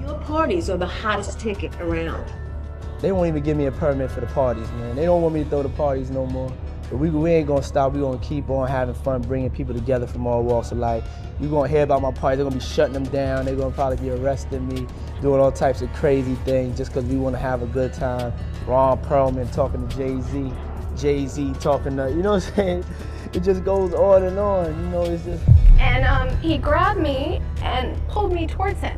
Your parties are the hottest ticket around. They won't even give me a permit for the parties, man. They don't want me to throw the parties no more. But we ain't gonna stop. We gonna keep on having fun, bringing people together from all walks of life. You gonna hear about my party. They're gonna be shutting them down. They're gonna probably be arresting me, doing all types of crazy things just because we wanna have a good time. Ron Perlman talking to Jay-Z, Jay-Z talking to, you know what I'm saying? It just goes on, you know, it's just. And he grabbed me and pulled me towards him.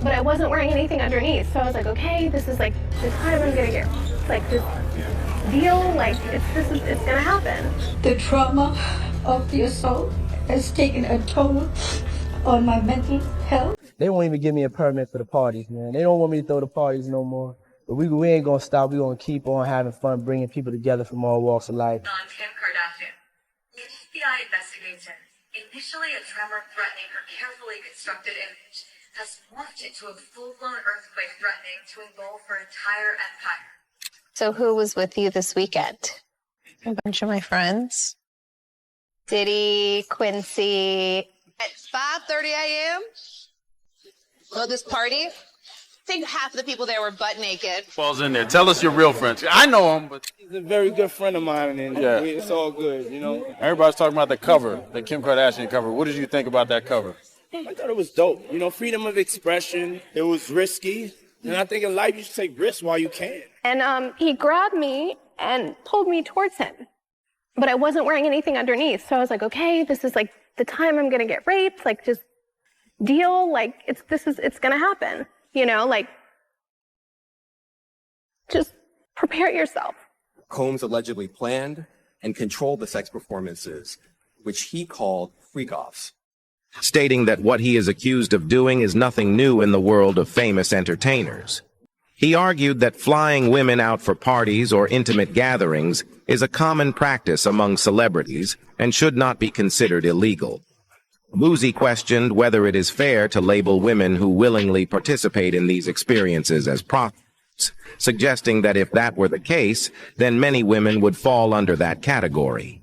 But I wasn't wearing anything underneath, so I was like, okay, this is like the time I'm gonna get like this deal, like it's gonna happen. The trauma of the assault has taken a toll on my mental health. They won't even give me a permit for the parties, man. They don't want me to throw the parties no more. But we ain't gonna stop. We gonna keep on having fun, bringing people together from all walks of life. On Kim Kardashian, the FBI investigation, initially a tremor threatening her carefully constructed image, has morphed into a full-blown earthquake threatening to engulf her entire empire. So who was with you this weekend? A bunch of my friends. Diddy, Quincy. At 5:30 a.m. Well, this party, I think half of the people there were butt naked. Falls in there. Tell us your real friends. I know him, but He's a very good friend of mine, and yeah, it's all good, you know. Everybody's talking about the cover, the Kim Kardashian cover. What did you think about that cover? I thought it was dope. You know, freedom of expression. It was risky. And I think in life you should take risks while you can. And he grabbed me and pulled me towards him. But I wasn't wearing anything underneath, so I was like, okay, this is like the time I'm gonna get raped, like just deal, like it's gonna happen. You know, like just prepare yourself. Combs allegedly planned and controlled the sex performances, which he called freak-offs, stating that what he is accused of doing is nothing new in the world of famous entertainers. He argued that flying women out for parties or intimate gatherings is a common practice among celebrities and should not be considered illegal. Boozy questioned whether it is fair to label women who willingly participate in these experiences as prostitutes, suggesting that if that were the case, then many women would fall under that category.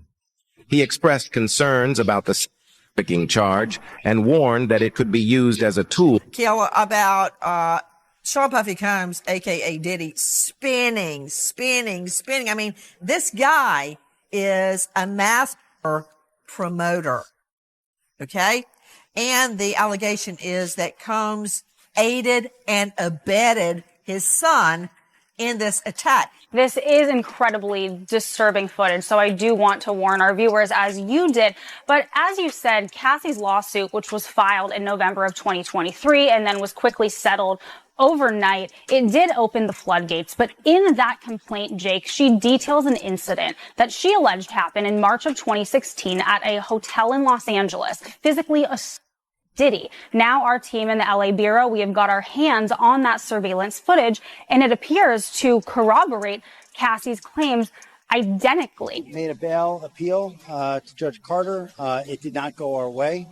He expressed concerns about the trafficking charge and warned that it could be used as a tool. Kiala, about Sean Puffy Combs, a.k.a. Diddy, spinning. I mean, this guy is a master promoter, okay? And the allegation is that Combs aided and abetted his son in this attack. This is incredibly disturbing footage, so I do want to warn our viewers, as you did. But as you said, Cassie's lawsuit, which was filed in November of 2023 and then was quickly settled overnight, it did open the floodgates. But in that complaint, Jake, she details an incident that she alleged happened in March of 2016 at a hotel in Los Angeles, physically assaulting Diddy. Now our team in the LA Bureau, we have got our hands on that surveillance footage, and it appears to corroborate Cassie's claims identically. Made a bail appeal to Judge Carter. It did not go our way.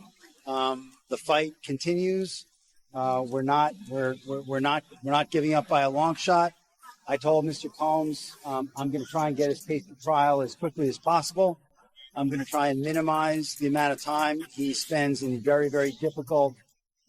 The fight continues. We're not giving up by a long shot. I told Mr. Combs I'm going to try and get his case to trial as quickly as possible. I'm going to try and minimize the amount of time he spends in very, very difficult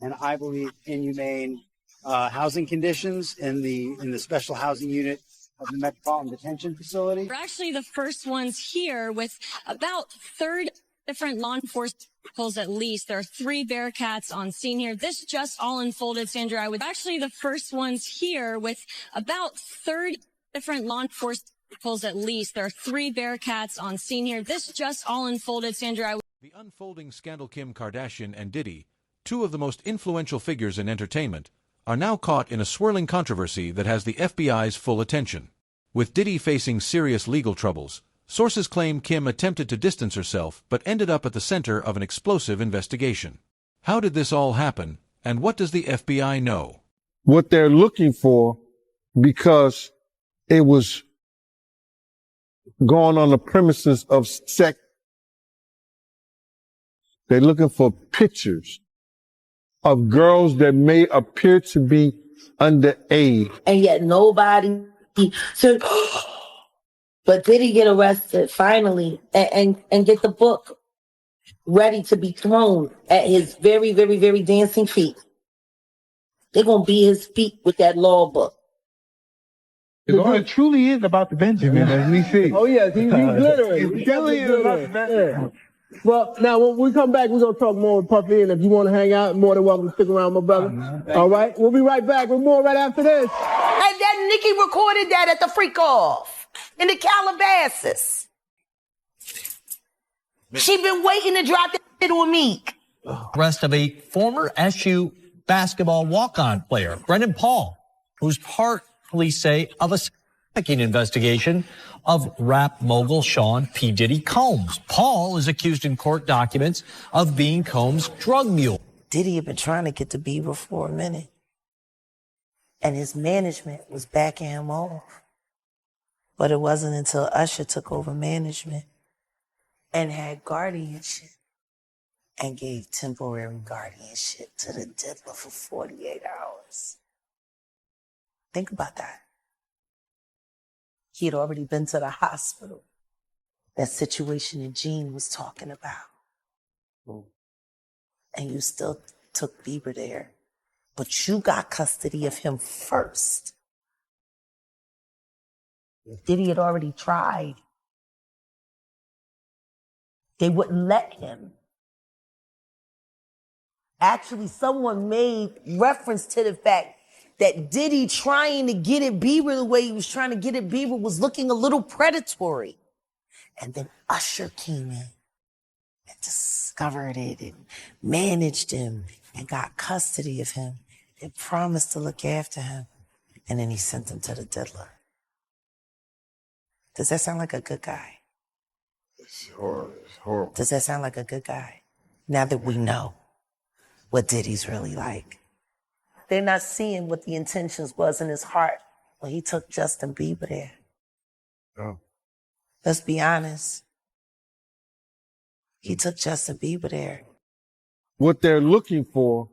and I believe inhumane housing conditions in the special housing unit of the Metropolitan Detention Facility. We're actually the first ones here with about 30 different law enforcement vehicles at least. There are 3 Bearcats on scene here. This just all unfolded, Sandra. I was actually the first ones here with about 30 different law enforcement vehicles at least. There are 3 Bearcats on scene here. This just all unfolded, Sandra. The unfolding scandal Kim Kardashian and Diddy, 2 of the most influential figures in entertainment, are now caught in a swirling controversy that has the FBI's full attention. With Diddy facing serious legal troubles, sources claim Kim attempted to distance herself but ended up at the center of an explosive investigation. How did this all happen, and what does the FBI know? What they're looking for, because it was going on the premises of sex, they're looking for pictures of girls that may appear to be underage. And yet nobody said, but did he get arrested finally and get the book ready to be thrown at his very, very, very dancing feet? They're going to beat his feet with that law book. It truly is about the Benjamin, as we see. Oh, yes, he's glittering. It truly is about the Benjamin. Well, now, when we come back, we're going to talk more with Puffy, and if you want to hang out, more than welcome to stick around, my brother. All right? We'll be right back with more right after this. And that Nikki recorded that at the freak off in the Calabasas. She been waiting to drop that shit on Meek. Arrest of a former SU basketball walk-on player, Brendan Paul, who's part, police say, of a trafficking investigation of rap mogul Sean P. Diddy Combs. Paul is accused in court documents of being Combs' drug mule. Diddy had been trying to get to Bieber for a minute. And his management was backing him off. But it wasn't until Usher took over management and had guardianship and gave temporary guardianship to the diddler for 48 hours. Think about that. He had already been to the hospital. That situation that Gene was talking about. And you still took Bieber there. But you got custody of him first. Diddy had already tried. They wouldn't let him. Actually, someone made reference to the fact that Diddy trying to get at Bieber the way he was trying to get at Bieber was looking a little predatory. And then Usher came in and discovered it and managed him and got custody of him and promised to look after him. And then he sent him to the diddler. Does that sound like a good guy? It's horrible. Does that sound like a good guy? Now that we know what Diddy's really like. They're not seeing what the intentions was in his heart when he took Justin Bieber there. Oh. Let's be honest. He took Justin Bieber there. What they're looking for,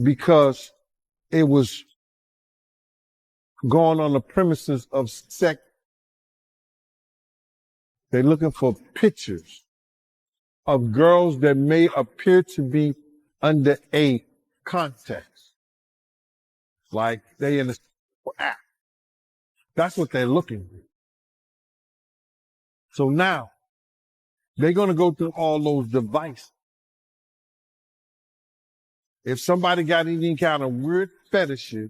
because it was going on the premises of sex, they're looking for pictures of girls that may appear to be under a context. Like they in the act. That's what they're looking for. So now, they're going to go through all those devices. If somebody got any kind of weird fetishes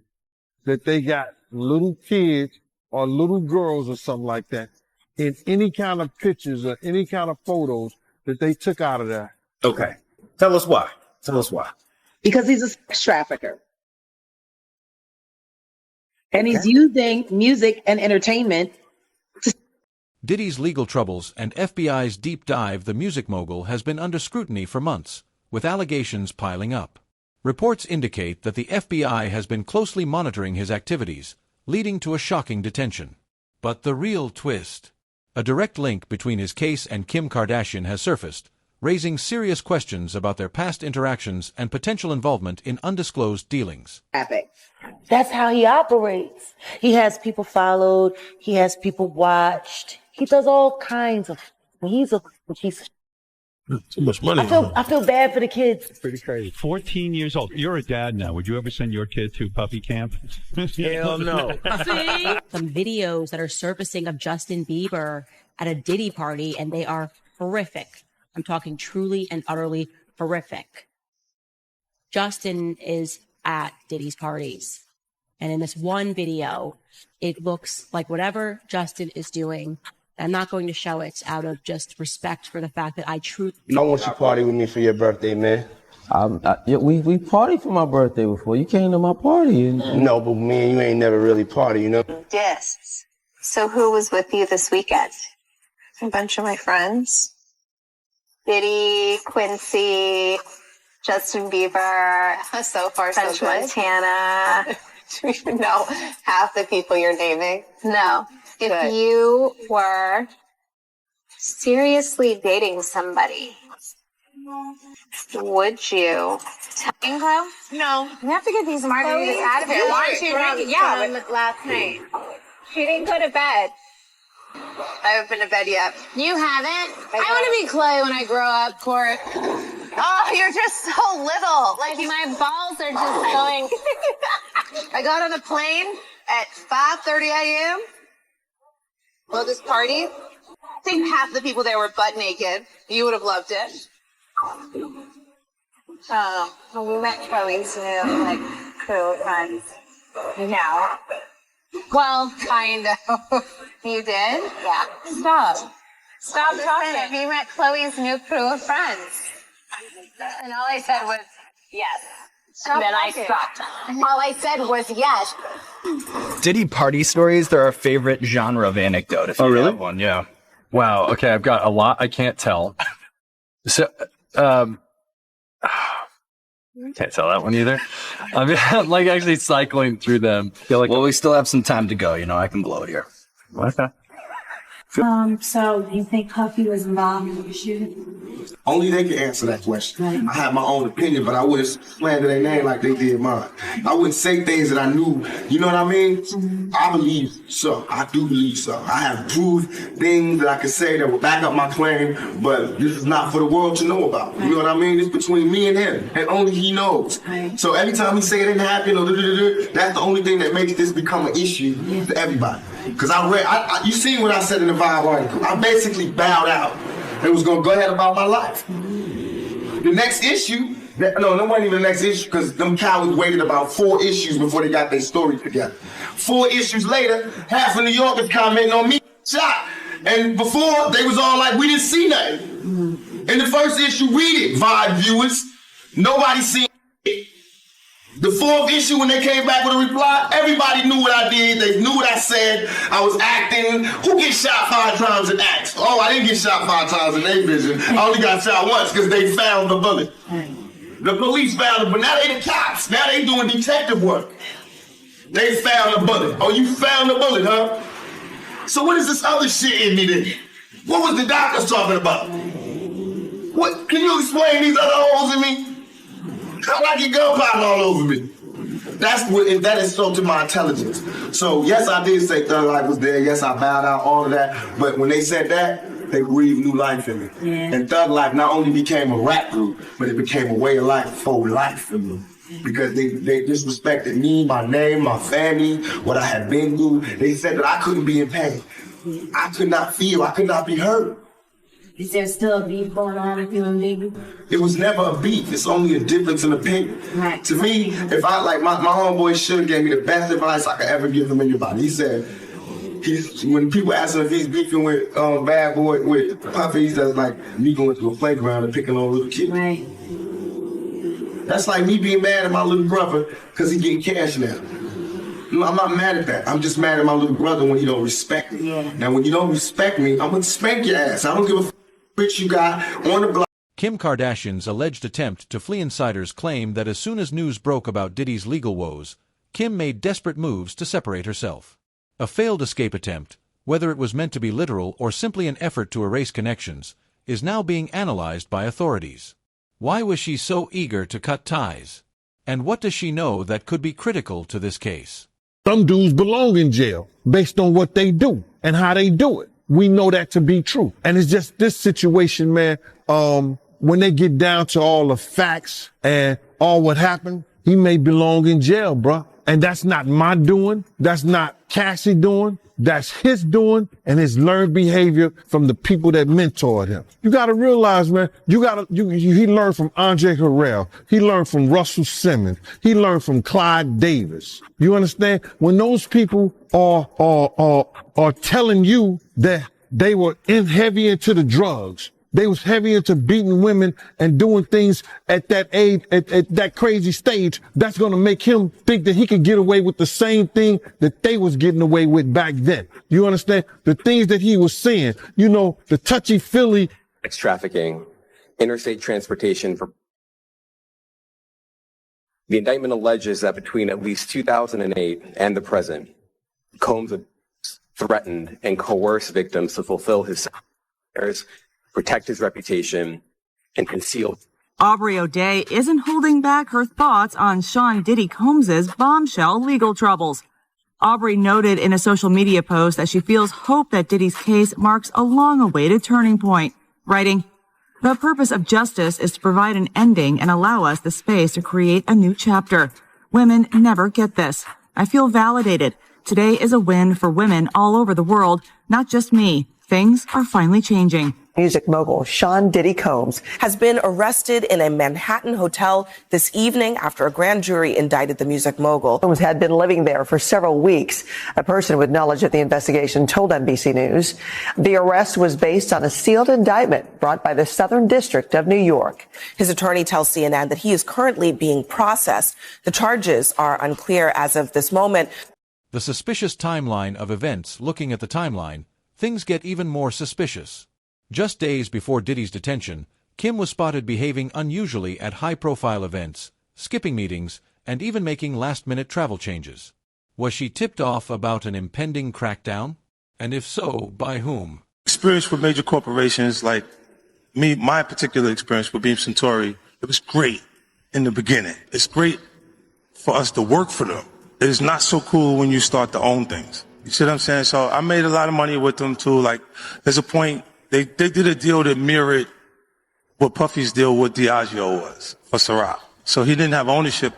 that they got little kids or little girls or something like that, in any kind of pictures or any kind of photos that they took out of that. Okay. Tell us why. Tell us why. Because he's a sex trafficker. And he's using music and entertainment. Diddy's legal troubles and FBI's deep dive, the music mogul, has been under scrutiny for months, with allegations piling up. Reports indicate that the FBI has been closely monitoring his activities, leading to a shocking detention. But the real twist: a direct link between his case and Kim Kardashian has surfaced, raising serious questions about their past interactions and potential involvement in undisclosed dealings. That's how he operates. He has people followed. He has people watched. He does all kinds of. He's too much money. I feel bad for the kids. It's pretty crazy. 14 years old. You're a dad now. Would you ever send your kid to puppy camp? Hell no. See? Some videos that are surfacing of Justin Bieber at a Diddy party, and they are horrific. I'm talking truly and utterly horrific. Justin is at Diddy's parties. And in this one video, it looks like whatever Justin is doing, I'm not going to show it out of just respect for the fact that I truly... I want you to party with me for your birthday, man. We partied for my birthday before. You came to my party. No, but me and you ain't never really party, you know? Yes. So who was with you this weekend? A bunch of my friends. Diddy, Quincy, Justin Bieber, so far so good. Montana. Do you even know half the people you're naming? No. Good. If you were seriously dating somebody, would you? Ingro? No. We have to get these margaritas out of here. Why aren't you drinking? Yeah, but last night. She didn't go to bed. I haven't been to bed yet. You haven't? I want to be Clay when I grow up, Court. Oh, you're just so little. Like, my balls are just going. I got on a plane at 5:30 a.m. Well, this party, I think half the people there were butt naked. You would have loved it. Well, we met Chloe's new, like, crew friends. No. Well, kind of. You did? Yeah. Stop talking. Have you met Chloe's new crew of friends? And all I said was, yes. And then I stopped. All I said was yes. Diddy party stories, they're our favorite genre of anecdote. If you have one, yeah. Wow. Okay, I've got a lot I can't tell. So, can't tell that one either. I mean, I'm like actually cycling through them. Well, we still have some time to go. You know, I can blow it here. Okay. So you think Puffy was involved in the shooting? Only they can answer that question. I have my own opinion, but I wouldn't slander their name like they did mine. I wouldn't say things that I knew. You know what I mean? I believe so. I do believe so. I have proved things that I can say that will back up my claim, but this is not for the world to know about. You know what I mean? It's between me and him, and only he knows. So every time he say it didn't happen, or that's the only thing that makes this become an issue to everybody. Because you seen what I said in the Vibe article. I basically bowed out and was going to go ahead about my life. The next issue, that wasn't even the next issue because them cowards waited about 4 issues before they got their story together. 4 issues later, half of New York is commenting on me, shot. And before, they was all like, we didn't see nothing. In the first issue, read it, Vibe viewers. Nobody seen it. The 4th issue, when they came back with a reply, everybody knew what I did. They knew what I said. I was acting. Who gets shot 5 times in acts? Oh, I didn't get shot 5 times in their vision. I only got shot once because they found the bullet. The police found it, but now they the cops. Now they doing detective work. They found the bullet. Oh, you found the bullet, huh? So what is this other shit in me then? What was the doctors talking about? What? Can you explain these other holes in me? How I get gunpowder all over me? That insulted my intelligence. So yes, I did say Thug Life was there. Yes, I bowed out, all of that. But when they said that, they breathed new life in me. Yeah. And Thug Life not only became a rap group, but it became a way of life for life for me. Because they disrespected me, my name, my family, what I had been through. They said that I couldn't be in pain. I could not feel, I could not be hurt. Is there still a beef going on with you and Biggie? It was never a beef. It's only a difference in opinion. Right. To me, if I like my homeboy Suge gave me the best advice I could ever give him anybody. He said, when people ask him if he's beefing with Bad Boy with Puffy, he says like me going to a playground and picking on little kids. Right. That's like me being mad at my little brother because he's getting cash now. No, I'm not mad at that. I'm just mad at my little brother when he don't respect me. Yeah. Now, when you don't respect me, I'm gonna spank your ass. I don't give a bitch you got on the block. Kim Kardashian's alleged attempt to flee insiders claim that as soon as news broke about Diddy's legal woes, Kim made desperate moves to separate herself. A failed escape attempt, whether it was meant to be literal or simply an effort to erase connections, is now being analyzed by authorities. Why was she so eager to cut ties? And what does she know that could be critical to this case? Some dudes belong in jail based on what they do and how they do it. We know that to be true. And it's just this situation, man, when they get down to all the facts and all what happened, he may belong in jail, bruh. And that's not my doing. That's not Cassie doing. That's his doing and his learned behavior from the people that mentored him. You gotta realize, man, he learned from Andre Harrell. He learned from Russell Simmons. He learned from Clyde Davis. You understand? When those people are telling you that they were heavy into the drugs, they was heavy into beating women and doing things at that age, at that crazy stage, that's going to make him think that he could get away with the same thing that they was getting away with back then. You understand? The things that he was saying, you know, the touchy-feely. Sex trafficking, interstate transportation. The indictment alleges that between at least 2008 and the present, Combs threatened and coerced victims to fulfill his desires, protect his reputation, and conceal. Aubrey O'Day isn't holding back her thoughts on Sean Diddy Combs' bombshell legal troubles. Aubrey noted in a social media post that she feels hope that Diddy's case marks a long-awaited turning point, writing, The purpose of justice is to provide an ending and allow us the space to create a new chapter. Women never get this. I feel validated. Today is a win for women all over the world, not just me. Things are finally changing. Music mogul Sean Diddy Combs has been arrested in a Manhattan hotel this evening after a grand jury indicted the music mogul. Combs had been living there for several weeks. A person with knowledge of the investigation told NBC News the arrest was based on a sealed indictment brought by the Southern District of New York. His attorney tells CNN that he is currently being processed. The charges are unclear as of this moment. The suspicious timeline of events. Looking at the timeline, things get even more suspicious. Just days before Diddy's detention, Kim was spotted behaving unusually at high-profile events, skipping meetings, and even making last-minute travel changes. Was she tipped off about an impending crackdown? And if so, by whom? Experience with major corporations like me, my particular experience with Beam Centauri, it was great in the beginning. It's great for us to work for them. It is not so cool when you start to own things. You see what I'm saying? So I made a lot of money with them too. Like, there's a point, they did a deal that mirrored what Puffy's deal with Diageo was for Ciroc. So he didn't have ownership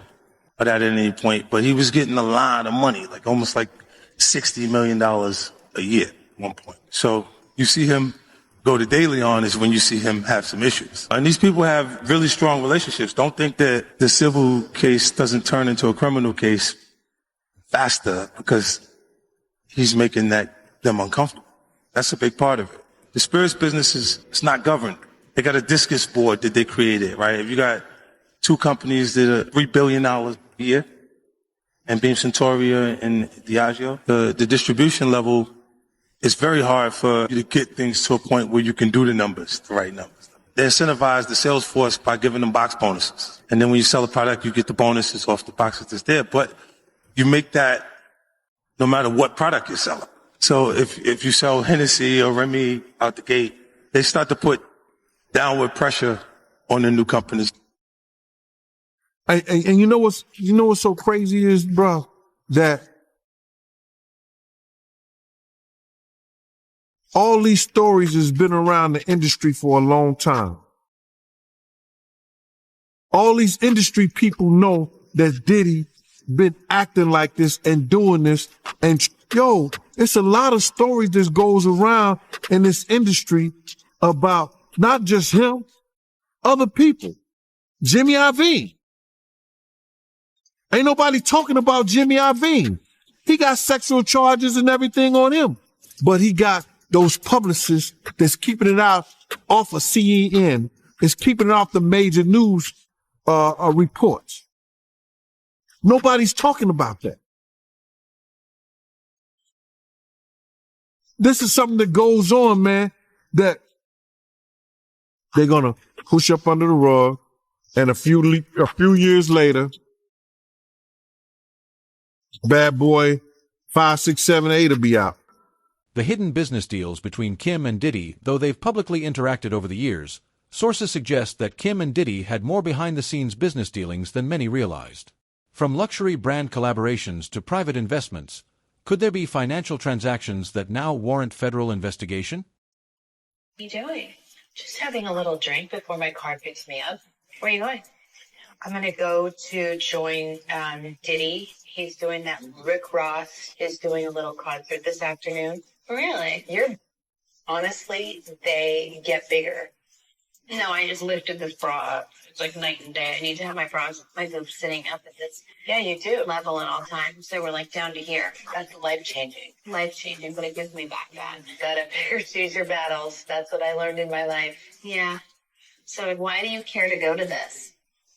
of that at any point, but he was getting a lot of money, like almost like $60 million a year at one point. So you see him go to De Leon is when you see him have some issues. And these people have really strong relationships. Don't think that the civil case doesn't turn into a criminal case faster because he's making them uncomfortable. That's a big part of it. The spirits business it's not governed. They got a discus board that they created, right? If you got two companies that are $3 billion a year, and Beam Centauri and Diageo, the distribution level, it's very hard for you to get things to a point where you can do the numbers, the right numbers. They incentivize the sales force by giving them box bonuses. And then when you sell a product, you get the bonuses off the boxes that's there. But you make that no matter what product you're selling. So if you sell Hennessy or Remy out the gate, they start to put downward pressure on the new companies. And you know what's so crazy is, bro, that all these stories has been around the industry for a long time. All these industry people know that Diddy been acting like this and doing this, and yo, it's a lot of stories that goes around in this industry about not just him, other people. Jimmy Iovine. Ain't nobody talking about Jimmy Iovine. He got sexual charges and everything on him, but he got those publicists that's keeping it out off of CNN, is keeping it off the major news reports. Nobody's talking about that. This is something that goes on, man, that they're going to push up under the rug, and a few years later, Bad Boy 5, 6, 7, 8 will be out. The hidden business deals between Kim and Diddy, though they've publicly interacted over the years, sources suggest that Kim and Diddy had more behind-the-scenes business dealings than many realized. From luxury brand collaborations to private investments, could there be financial transactions that now warrant federal investigation? What are you doing? Just having a little drink before my car picks me up. Where are you going? I'm going to go to join Diddy. He's doing that. Rick Ross is doing a little concert this afternoon. Really? Honestly, they get bigger. No, I just lifted this bra up. It's like night and day. I need to have my bras, my boobs sitting up at this level at all times. So we're like down to here. That's life-changing. Life-changing, but it gives me back bad. Gotta pick or choose your battles. That's what I learned in my life. Yeah. So why do you care to go to this?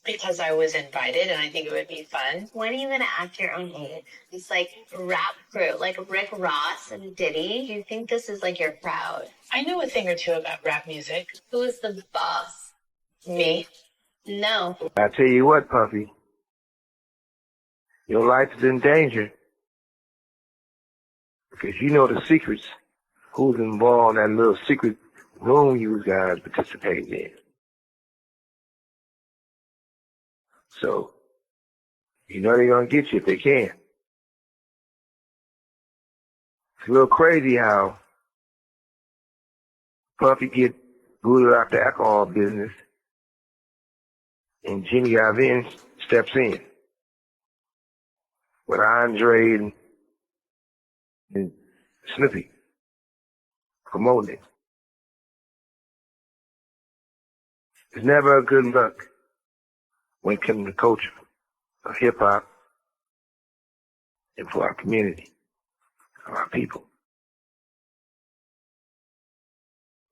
Because I was invited and I think it would be fun. When are you going to act your own age? It's like rap crew, like Rick Ross and Diddy. Do you think this is like your crowd? I know a thing or two about rap music. Who is the boss? Me? No. I tell you what, Puffy. Your life is in danger. Because you know the secrets. Who's involved in that little secret room you guys participating in. So, you know they're going to get you if they can. It's a little crazy how Puffy get booted out the alcohol business, and Jimmy Iovine steps in with Andre and Snoopy promoting it. It's never a good look when it comes to culture of hip hop and for our community, our people.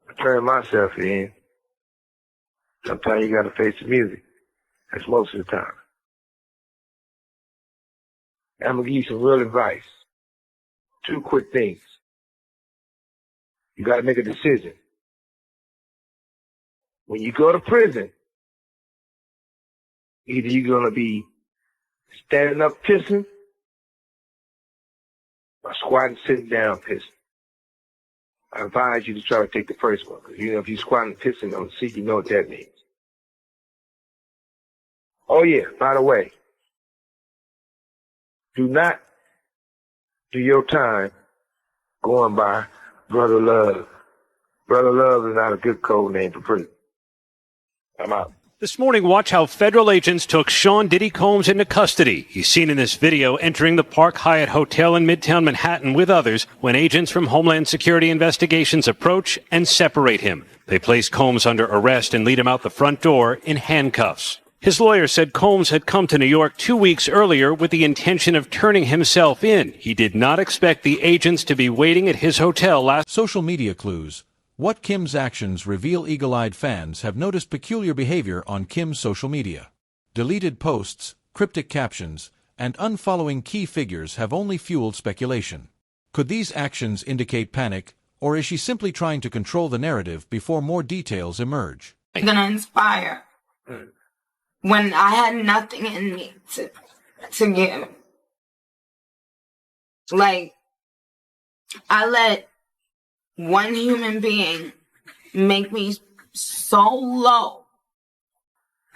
I turn myself in. Sometimes you gotta face the music. That's most of the time. I'm gonna give you some real advice. 2 quick things. You gotta make a decision. When you go to prison, either you're gonna be standing up pissing or squatting, sitting down pissing. I advise you to try to take the first one. Because, if you're squatting and pissing on the seat, you know what that means. Oh, yeah, by the way, do not do your time going by Brother Love. Brother Love is not a good code name for prison. I'm out. This morning, watch how federal agents took Sean Diddy Combs into custody. He's seen in this video entering the Park Hyatt Hotel in Midtown Manhattan with others when agents from Homeland Security Investigations approach and separate him. They place Combs under arrest and lead him out the front door in handcuffs. His lawyer said Combs had come to New York 2 weeks earlier with the intention of turning himself in. He did not expect the agents to be waiting at his hotel last. Social media clues. What Kim's actions reveal eagle-eyed fans have noticed peculiar behavior on Kim's social media. Deleted posts, cryptic captions, and unfollowing key figures have only fueled speculation. Could these actions indicate panic, or is she simply trying to control the narrative before more details emerge? I'm gonna inspire when I had nothing in me to give. Like, I let one human being make me so low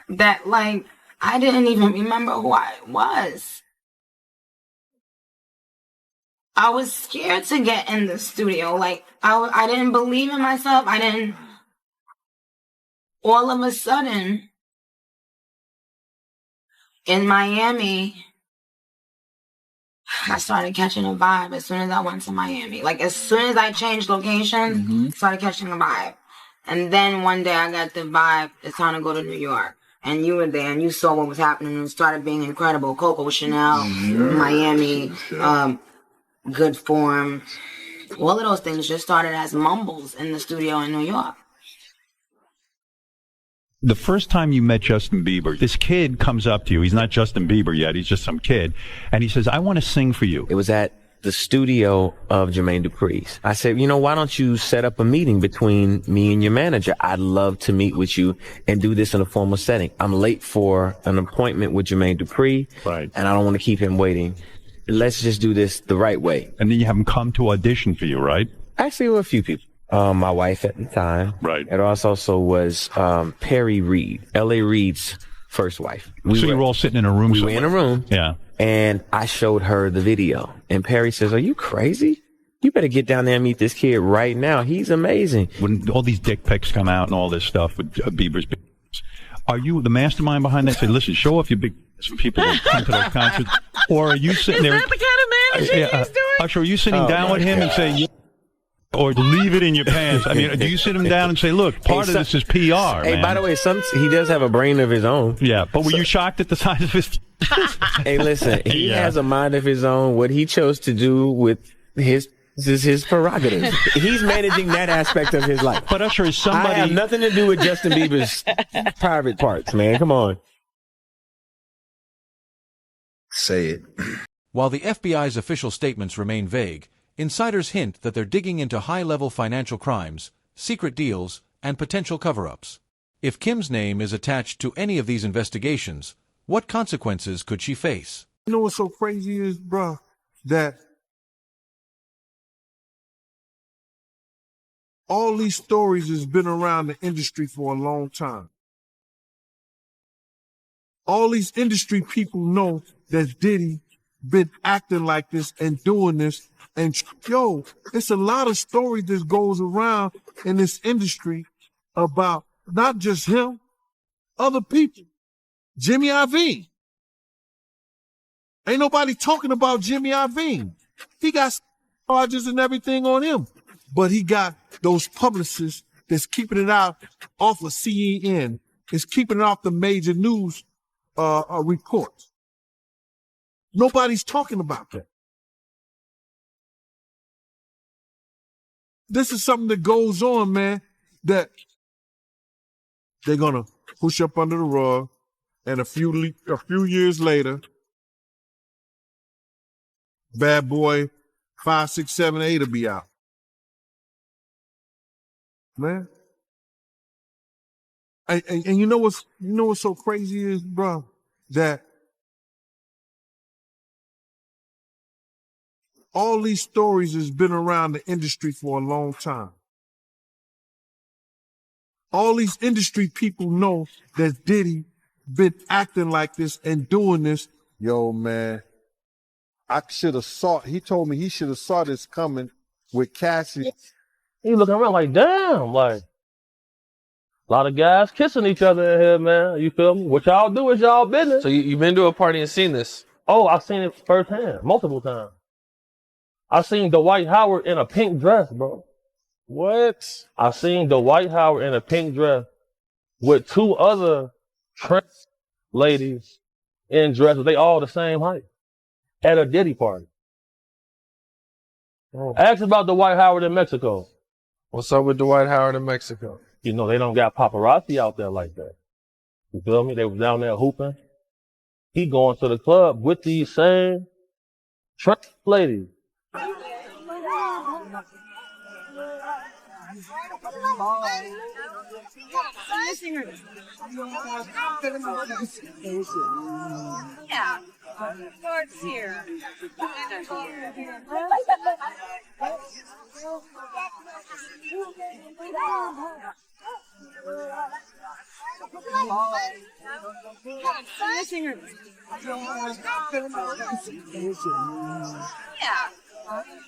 that, like, I didn't even remember who I was. I was scared to get in the studio. Like, I didn't believe in myself. All of a sudden, in Miami, I started catching a vibe as soon as I went to Miami. Like, as soon as I changed locations, started catching a vibe. And then one day I got the vibe, it's time to go to New York. And you were there and you saw what was happening and it started being incredible. Coco Chanel, Miami, Good Form. All of those things just started as mumbles in the studio in New York. The first time you met Justin Bieber, this kid comes up to you. He's not Justin Bieber yet. He's just some kid. And he says, I want to sing for you. It was at the studio of Jermaine Dupri's. I said, why don't you set up a meeting between me and your manager? I'd love to meet with you and do this in a formal setting. I'm late for an appointment with Jermaine Dupri. Right. And I don't want to keep him waiting. Let's just do this the right way. And then you have him come to audition for you, right? Actually, there were a few people. My wife at the time. Right. It also was Perry Reed, L.A. Reid's first wife. You were all sitting in a room We were in a room. Yeah. And I showed her the video. And Perry says, are you crazy? You better get down there and meet this kid right now. He's amazing. When all these dick pics come out and all this stuff with Bieber's, are you the mastermind behind that? Say, listen, show off your big people that come to those concerts. Or are you sitting there? Is that the kind of managing he's doing? Usher, are you sitting down with him and saying, or leave it in your pants? I mean, do you sit him down and say, look, part of this is PR, Hey, man. by the way, he does have a brain of his own. Yeah, but were you shocked at the size of his... Hey, listen, he has a mind of his own. What he chose to do with his prerogative. He's managing that aspect of his life. But Usher, is somebody... I have nothing to do with Justin Bieber's private parts, man. Come on. Say it. While the FBI's official statements remain vague, insiders hint that they're digging into high-level financial crimes, secret deals, and potential cover-ups. If Kim's name is attached to any of these investigations, what consequences could she face? You know what's so crazy is, bruh, that all these stories has been around the industry for a long time. All these industry people know that Diddy been acting like this and doing this. And yo, it's a lot of story that goes around in this industry about not just him, other people. Jimmy Iovine. Ain't nobody talking about Jimmy Iovine. He got charges and everything on him, but he got those publicists that's keeping it out off of CEN, is keeping it off the major news reports. Nobody's talking about that. This is something that goes on, man, that they're gonna push up under the rug, and a few years later, Bad Boy 5, 6, 7, 8 will be out. Man. And you know what's so crazy is, bro, that all these stories has been around the industry for a long time. All these industry people know that Diddy been acting like this and doing this. Yo, man, I should have saw, he told me he should have saw this coming with Cassie. He looking around like, damn, like, a lot of guys kissing each other in here, man. You feel me? What y'all do is y'all business. So you've been to a party and seen this? Oh, I've seen it firsthand, multiple times. I seen Dwight Howard in a pink dress, bro. What? I seen Dwight Howard in a pink dress with two other trans ladies in dresses. They all the same height at a Diddy party. Oh. Ask about Dwight Howard in Mexico. What's up with Dwight Howard in Mexico? You know, they don't got paparazzi out there like that. You feel me? They was down there hooping. He going to the club with these same trans ladies. Yeah. George's here. Yeah.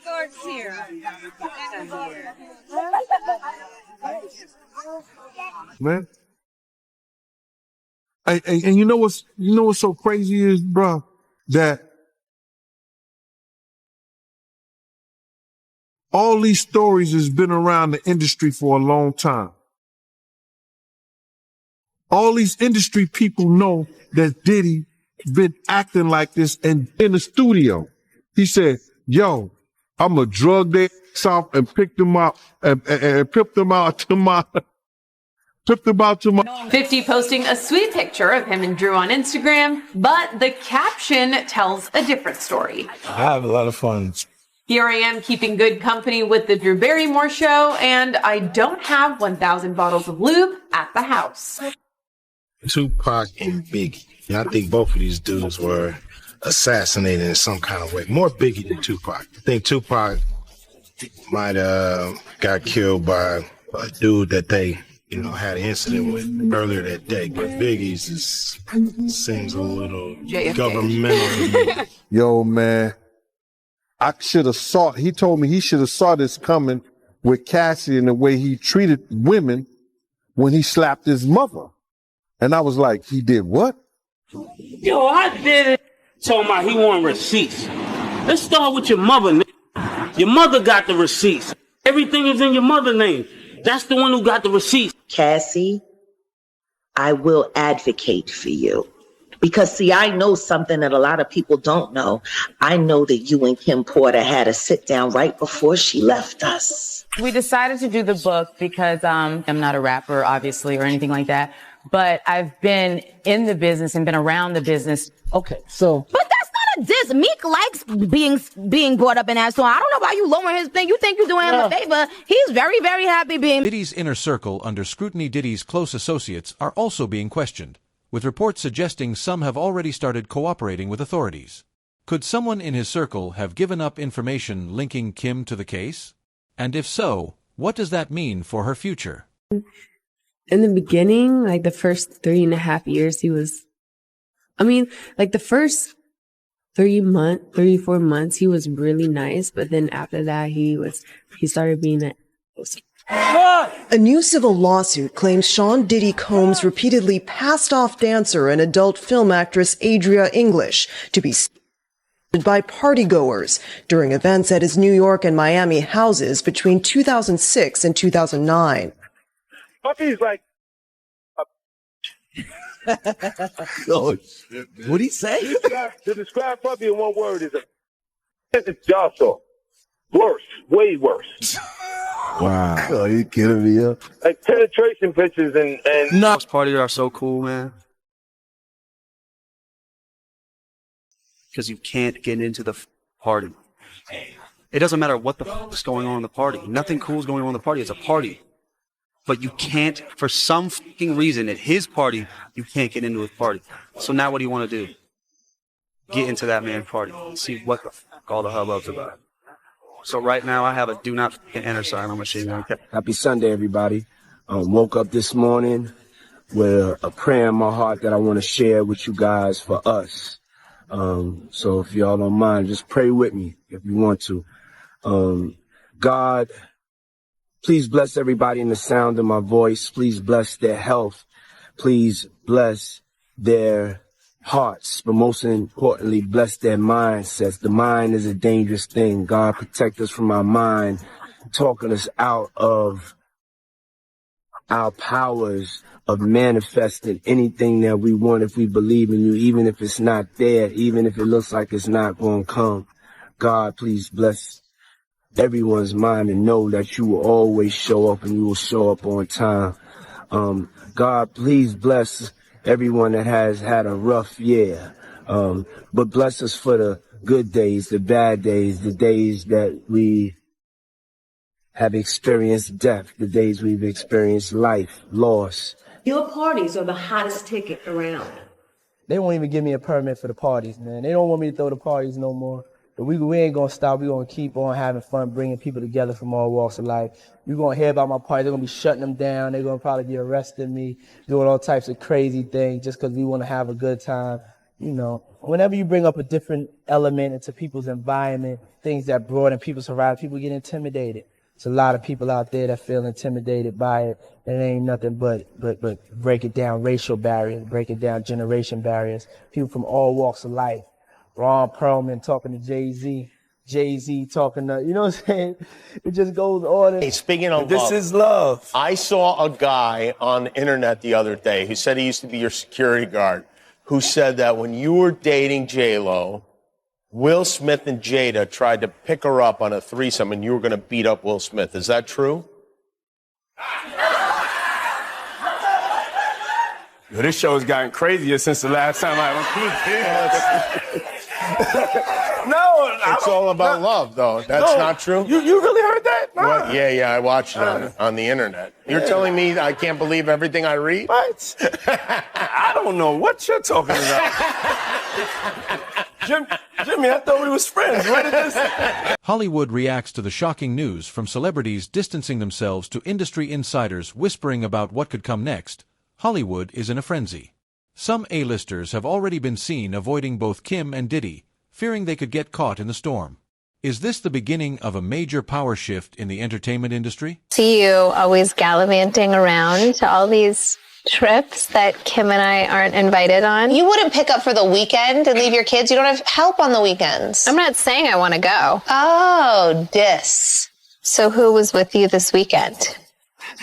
George's here. Man. And you know what's so crazy is, bro, that all these stories has been around the industry for a long time. All these industry people know that Diddy been acting like this, and in the studio, he said, yo, I'm gonna drug their ass off and pick them out and pip them out to my 50 posting a sweet picture of him and Drew on Instagram, but the caption tells a different story. I have a lot of fun. Here I am keeping good company with the Drew Barrymore show, and I don't have 1,000 bottles of lube at the house. Tupac and Biggie. Yeah, I think both of these dudes were assassinated in some kind of way. More Biggie than Tupac. I think Tupac might got killed by a dude that they, had an incident with earlier that day. But Biggie's seems a little governmental. Yo, man, I should have saw, he told me he should have saw this coming with Cassie and the way he treated women when he slapped his mother. And I was like, he did what? Yo, I did it. Talking about he want receipts. Let's start with your mother, nigga. Your mother got the receipts. Everything is in your mother's name. That's the one who got the receipts. Cassie, I will advocate for you. Because, see, I know something that a lot of people don't know. I know that you and Kim Porter had a sit down right before she left us. We decided to do the book because I'm not a rapper, obviously, or anything like that. But I've been in the business and been around the business. Okay, so. But that's not a diss. Meek likes being brought up in that song. I don't know why you lower his thing. You think you're doing him a favor. He's very, very happy being. Diddy's inner circle under scrutiny. Diddy's close associates are also being questioned, with reports suggesting some have already started cooperating with authorities. Could someone in his circle have given up information linking Kim to the case? And if so, what does that mean for her future? In the beginning, like the first 3.5 years, the first 3 4 months, he was really nice. But then after that, he started being A new civil lawsuit claims Sean Diddy Combs repeatedly passed off dancer and adult film actress Adria English to be by partygoers during events at his New York and Miami houses between 2006 and 2009. Puppy's like Oh, what'd he say? to describe Puppy in one word is it's jostle. Worse, way worse. Wow. Oh, you kidding me up? Like penetration pictures and no. Those parties are so cool, man. Because you can't get into the party. It doesn't matter what the is going on in the party. Nothing cool is going on in the party. It's a party. But you can't, for some fucking reason, at his party, you can't get into his party. So now what do you want to do? Get into that man's party. See what the fuck all the hubbub's about. So right now I have a do not fucking enter sign on my machine gun. Happy Sunday, everybody. Woke up this morning with a prayer in my heart that I want to share with you guys for us. So if y'all don't mind, just pray with me if you want to. God, please bless everybody in the sound of my voice. Please bless their health. Please bless their hearts, but most importantly, bless their mindsets. The mind is a dangerous thing. God, protect us from our mind, talking us out of our powers of manifesting anything that we want if we believe in you, even if it's not there, even if it looks like it's not going to come. God, please bless everyone's mind and know that you will always show up and you will show up on time. God, please bless everyone that has had a rough year, but bless us for the good days, the bad days, the days that we have experienced death, the days we've experienced life, loss. Your parties are the hottest ticket around. They won't even give me a permit for the parties, man. They don't want me to throw the parties no more. But we ain't gonna stop. We're gonna keep on having fun, bringing people together from all walks of life. You're gonna hear about my party. They're gonna be shutting them down. They're gonna probably be arresting me, doing all types of crazy things just because we want to have a good time. You know, whenever you bring up a different element into people's environment, things that broaden people's horizon, people get intimidated. There's a lot of people out there that feel intimidated by it. And it ain't nothing but break it down racial barriers, break it down generation barriers. People from all walks of life. Ron Perlman talking to Jay-Z. Jay-Z talking to, you know what I'm saying? It just goes on. Hey, speaking of this love, is love. I saw a guy on the internet the other day who said he used to be your security guard, who said that when you were dating J-Lo, Will Smith and Jada tried to pick her up on a threesome and you were going to beat up Will Smith. Is that true? This show has gotten crazier since the last time I was here. No, it's all about love, though. That's not true. You really heard that? Nah. What? Yeah, I watched it on the internet. You're telling me I can't believe everything I read? What? I don't know what you're talking about. Jimmy, I thought we was friends. What is this? Hollywood reacts to the shocking news from celebrities distancing themselves to industry insiders whispering about what could come next. Hollywood is in a frenzy. Some A-listers have already been seen avoiding both Kim and Diddy, fearing they could get caught in the storm. Is this the beginning of a major power shift in the entertainment industry? See you always gallivanting around to all these trips that Kim and I aren't invited on. You wouldn't pick up for the weekend and leave your kids? You don't have help on the weekends. I'm not saying I want to go. Oh, dis. So who was with you this weekend?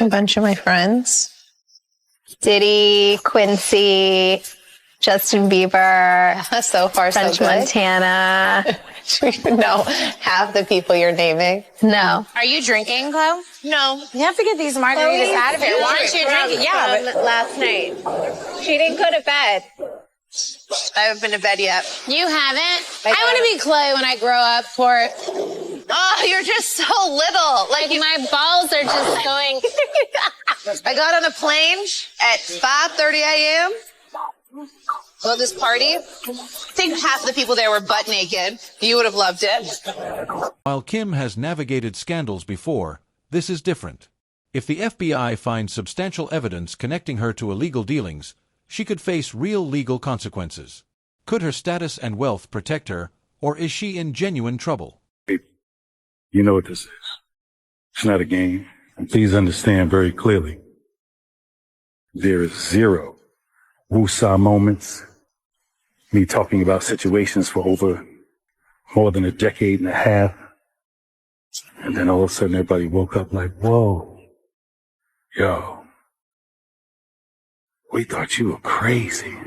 A bunch of my friends. Diddy, Quincy, Justin Bieber, so far French so good. Montana. Do you know half the people you're naming? No. Are you drinking, Chloe? No. You have to get these margaritas out of here. Why aren't you drinking? Yeah, but last night. She didn't go to bed. I haven't been to bed yet. You haven't? I want to be Chloe when I grow up, Port. Oh, you're just so little. Like my balls are just going. I got on a plane at 5:30 a.m. Well, this party, I think half the people there were butt naked. You would have loved it. While Kim has navigated scandals before, this is different. If the FBI finds substantial evidence connecting her to illegal dealings, she could face real legal consequences. Could her status and wealth protect her, or is she in genuine trouble? You know what this is. It's not a game. And please understand very clearly, there is zero woosah moments, me talking about situations for over more than a decade and a half. And then all of a sudden everybody woke up like, whoa, yo, we thought you were crazy.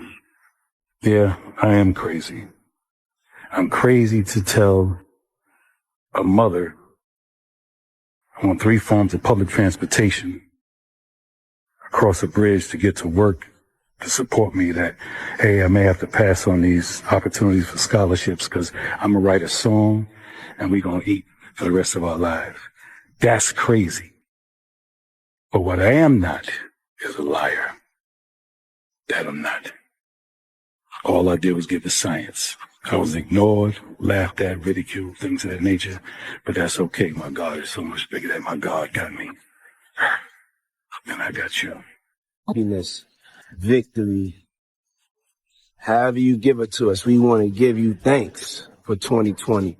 Yeah, I am crazy. I'm crazy to tell a mother on 3 forms of public transportation across a bridge to get to work to support me that, hey, I may have to pass on these opportunities for scholarships because I'm going to write a song and we're going to eat for the rest of our lives. That's crazy. But what I am not is a liar. That I'm not. All I did was give the science. I was ignored, laughed at, ridiculed, things of that nature. But that's okay. My God is so much bigger than my God got me. And I got you. Happiness, victory, however you give it to us, we want to give you thanks for 2020.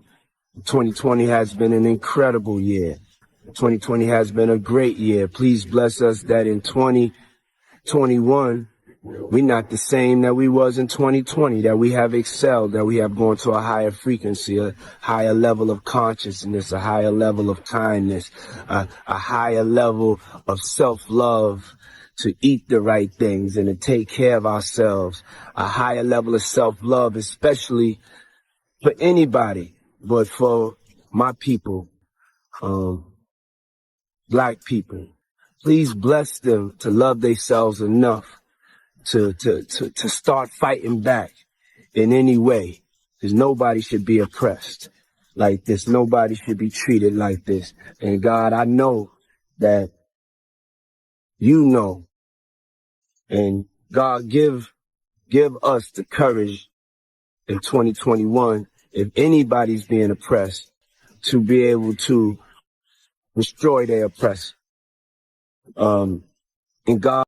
2020 has been an incredible year. 2020 has been a great year. Please bless us that in 2021, we're not the same that we was in 2020, that we have excelled, that we have gone to a higher frequency, a higher level of consciousness, a higher level of kindness, a higher level of self-love, to eat the right things and to take care of ourselves, a higher level of self-love, especially for anybody, but for my people, Black people. Please bless them to love themselves enough to start fighting back in any way. Because nobody should be oppressed like this. Nobody should be treated like this. And God, I know that you know. And God, give us the courage in 2021, if anybody's being oppressed, to be able to destroy their oppressor. And God,